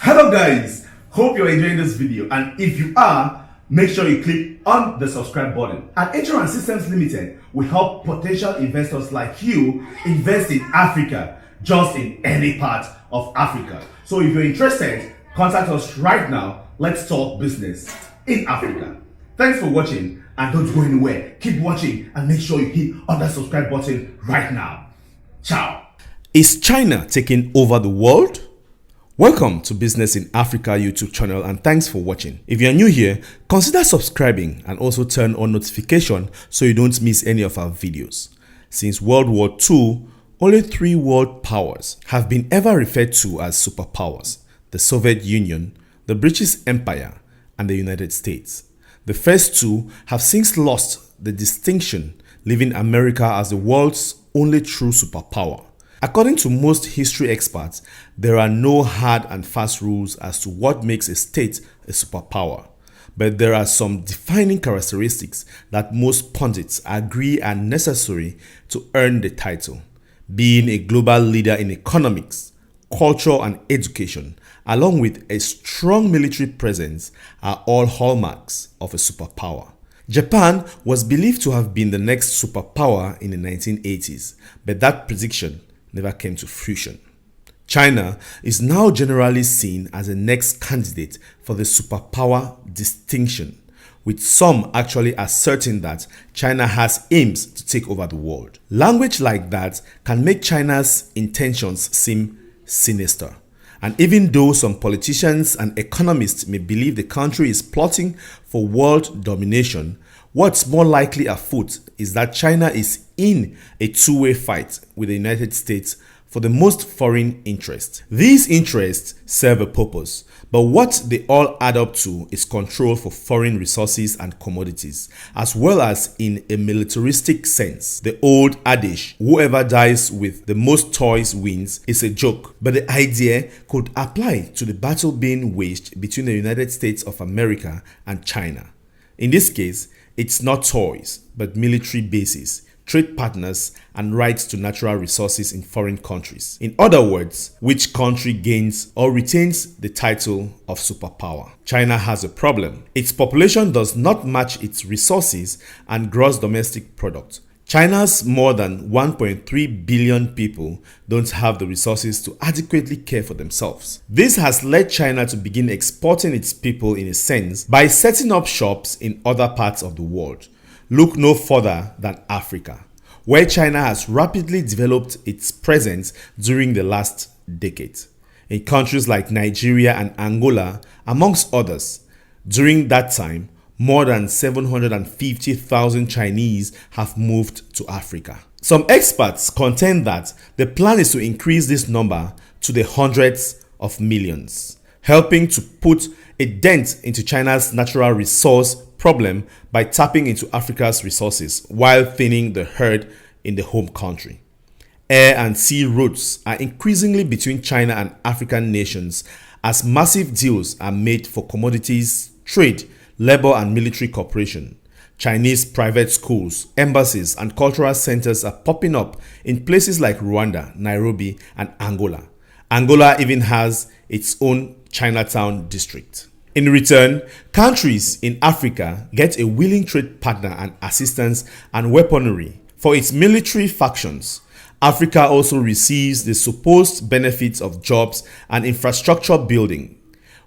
Hello guys, hope you're enjoying this video, and if you are, make sure you click on the subscribe button. At Insurance Systems Limited, we help potential investors like you invest in Africa, just in any part of Africa. So if you're interested, contact us right now. Let's talk business in Africa. Thanks for watching, and don't go anywhere. Keep watching and make sure you hit on that subscribe button right now. Ciao. Is China taking over the world? Welcome to Business in Africa YouTube channel, and thanks for watching. If you are new here, consider subscribing and also turn on notification so you don't miss any of our videos. Since World War II, only 3 world powers have been ever referred to as superpowers: the Soviet Union, the British Empire, and the United States. The first 2 have since lost the distinction, leaving America as the world's only true superpower. According to most history experts, there are no hard and fast rules as to what makes a state a superpower, but there are some defining characteristics that most pundits agree are necessary to earn the title. Being a global leader in economics, culture, and education, along with a strong military presence, are all hallmarks of a superpower. Japan was believed to have been the next superpower in the 1980s, but that prediction never came to fruition. China is now generally seen as the next candidate for the superpower distinction, with some actually asserting that China has aims to take over the world. Language like that can make China's intentions seem sinister. And even though some politicians and economists may believe the country is plotting for world domination, what's more likely afoot is that China is in a two-way fight with the United States for the most foreign interest. These interests serve a purpose, but what they all add up to is control for foreign resources and commodities, as well as in a militaristic sense. The old adage, whoever dies with the most toys wins, is a joke, but the idea could apply to the battle being waged between the United States of America and China. In this case, it's not toys, but military bases, trade partners, and rights to natural resources in foreign countries. In other words, which country gains or retains the title of superpower. China has a problem. Its population does not match its resources and gross domestic product. China's more than 1.3 billion people don't have the resources to adequately care for themselves. This has led China to begin exporting its people in a sense by setting up shops in other parts of the world. Look no further than Africa, where China has rapidly developed its presence during the last decade. In countries like Nigeria and Angola, amongst others, during that time, more than 750,000 Chinese have moved to Africa. Some experts contend that the plan is to increase this number to the hundreds of millions, helping to put a dent into China's natural resource problem by tapping into Africa's resources while thinning the herd in the home country. Air and sea routes are increasingly between China and African nations as massive deals are made for commodities, trade, labor, and military cooperation. Chinese private schools, embassies, and cultural centers are popping up in places like Rwanda, Nairobi, and Angola. Angola even has its own Chinatown district. In return, countries in Africa get a willing trade partner and assistance and weaponry for its military factions. Africa also receives the supposed benefits of jobs and infrastructure building.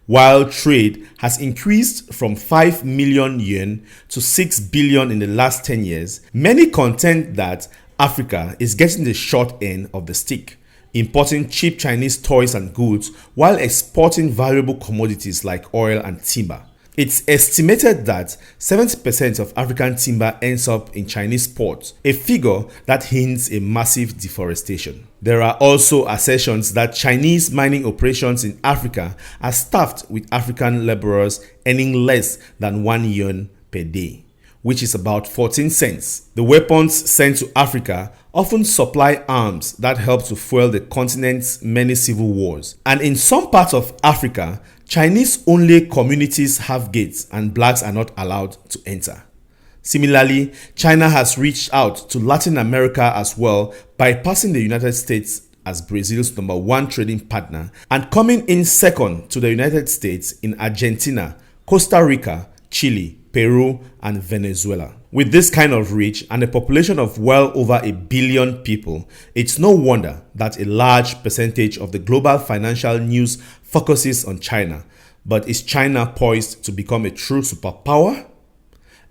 While trade has increased from 5 million yuan to 6 billion in the last 10 years, many contend that Africa is getting the short end of the stick, importing cheap Chinese toys and goods while exporting valuable commodities like oil and timber. It's estimated that 70% of African timber ends up in Chinese ports, a figure that hints a massive deforestation. There are also assertions that Chinese mining operations in Africa are staffed with African laborers earning less than 1 yuan per day, which is about 14 cents. The weapons sent to Africa often supply arms that help to fuel the continent's many civil wars. And in some parts of Africa, Chinese-only communities have gates and blacks are not allowed to enter. Similarly, China has reached out to Latin America as well, bypassing the United States as Brazil's #1 trading partner and coming in second to the United States in Argentina, Costa Rica, Chile, Peru, and Venezuela. With this kind of reach and a population of well over 1 billion people, it's no wonder that a large percentage of the global financial news focuses on China. But is China poised to become a true superpower?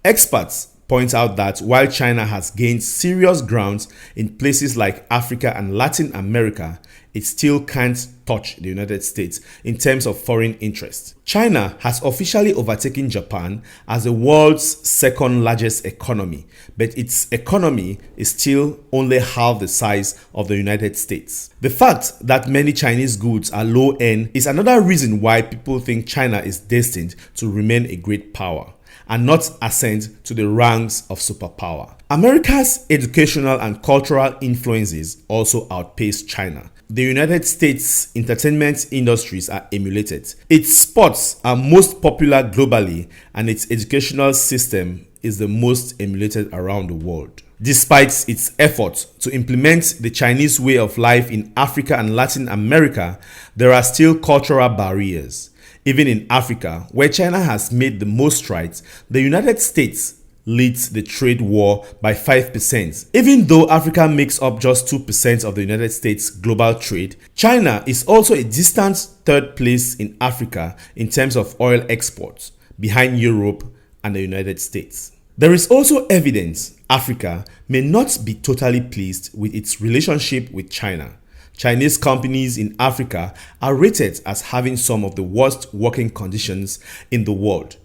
Experts point out that while China has gained serious grounds in places like Africa and Latin America, it still can't touch the United States in terms of foreign interest. China has officially overtaken Japan as the world's second largest economy, but its economy is still only half the size of the United States. The fact that many Chinese goods are low end is another reason why people think China is destined to remain a great power and not ascend to the ranks of superpower. America's educational and cultural influences also outpace China. The United States' entertainment industries are emulated. Its sports are most popular globally, and its educational system is the most emulated around the world. Despite its efforts to implement the Chinese way of life in Africa and Latin America, there are still cultural barriers. Even in Africa, where China has made the most strides, the United States leads the trade war by 5%. Even though Africa makes up just 2% of the United States' global trade, China is also a distant third place in Africa in terms of oil exports, behind Europe and the United States. There is also evidence Africa may not be totally pleased with its relationship with China. Chinese companies in Africa are rated as having some of the worst working conditions in the world,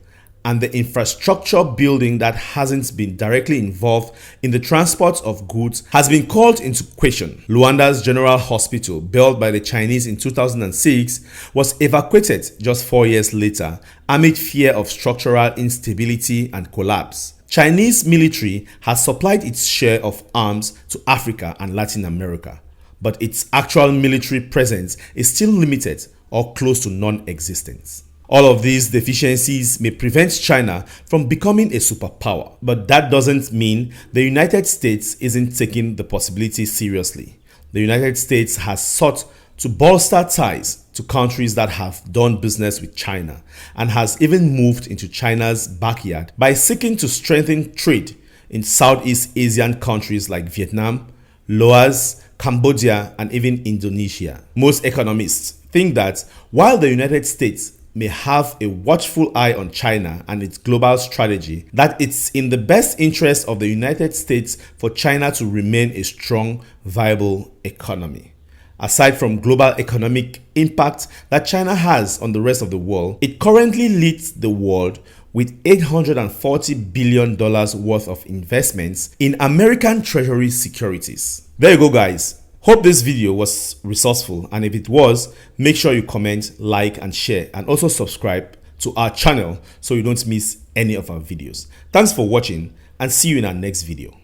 and the infrastructure building that hasn't been directly involved in the transport of goods has been called into question. Luanda's General Hospital, built by the Chinese in 2006, was evacuated just 4 years later amid fear of structural instability and collapse. Chinese military has supplied its share of arms to Africa and Latin America, but its actual military presence is still limited or close to non-existent. All of these deficiencies may prevent China from becoming a superpower, but that doesn't mean the United States isn't taking the possibility seriously. The United States has sought to bolster ties to countries that have done business with China and has even moved into China's backyard by seeking to strengthen trade in Southeast Asian countries like Vietnam, Laos, Cambodia, and even Indonesia. Most economists think that while the United States may have a watchful eye on China and its global strategy, that it's in the best interest of the United States for China to remain a strong, viable economy. Aside from global economic impact that China has on the rest of the world, it currently leads the world with $840 billion worth of investments in American Treasury securities. There you go, guys. Hope this video was resourceful, and if it was, make sure you comment, like, and share, and also subscribe to our channel so you don't miss any of our videos. Thanks for watching, and see you in our next video.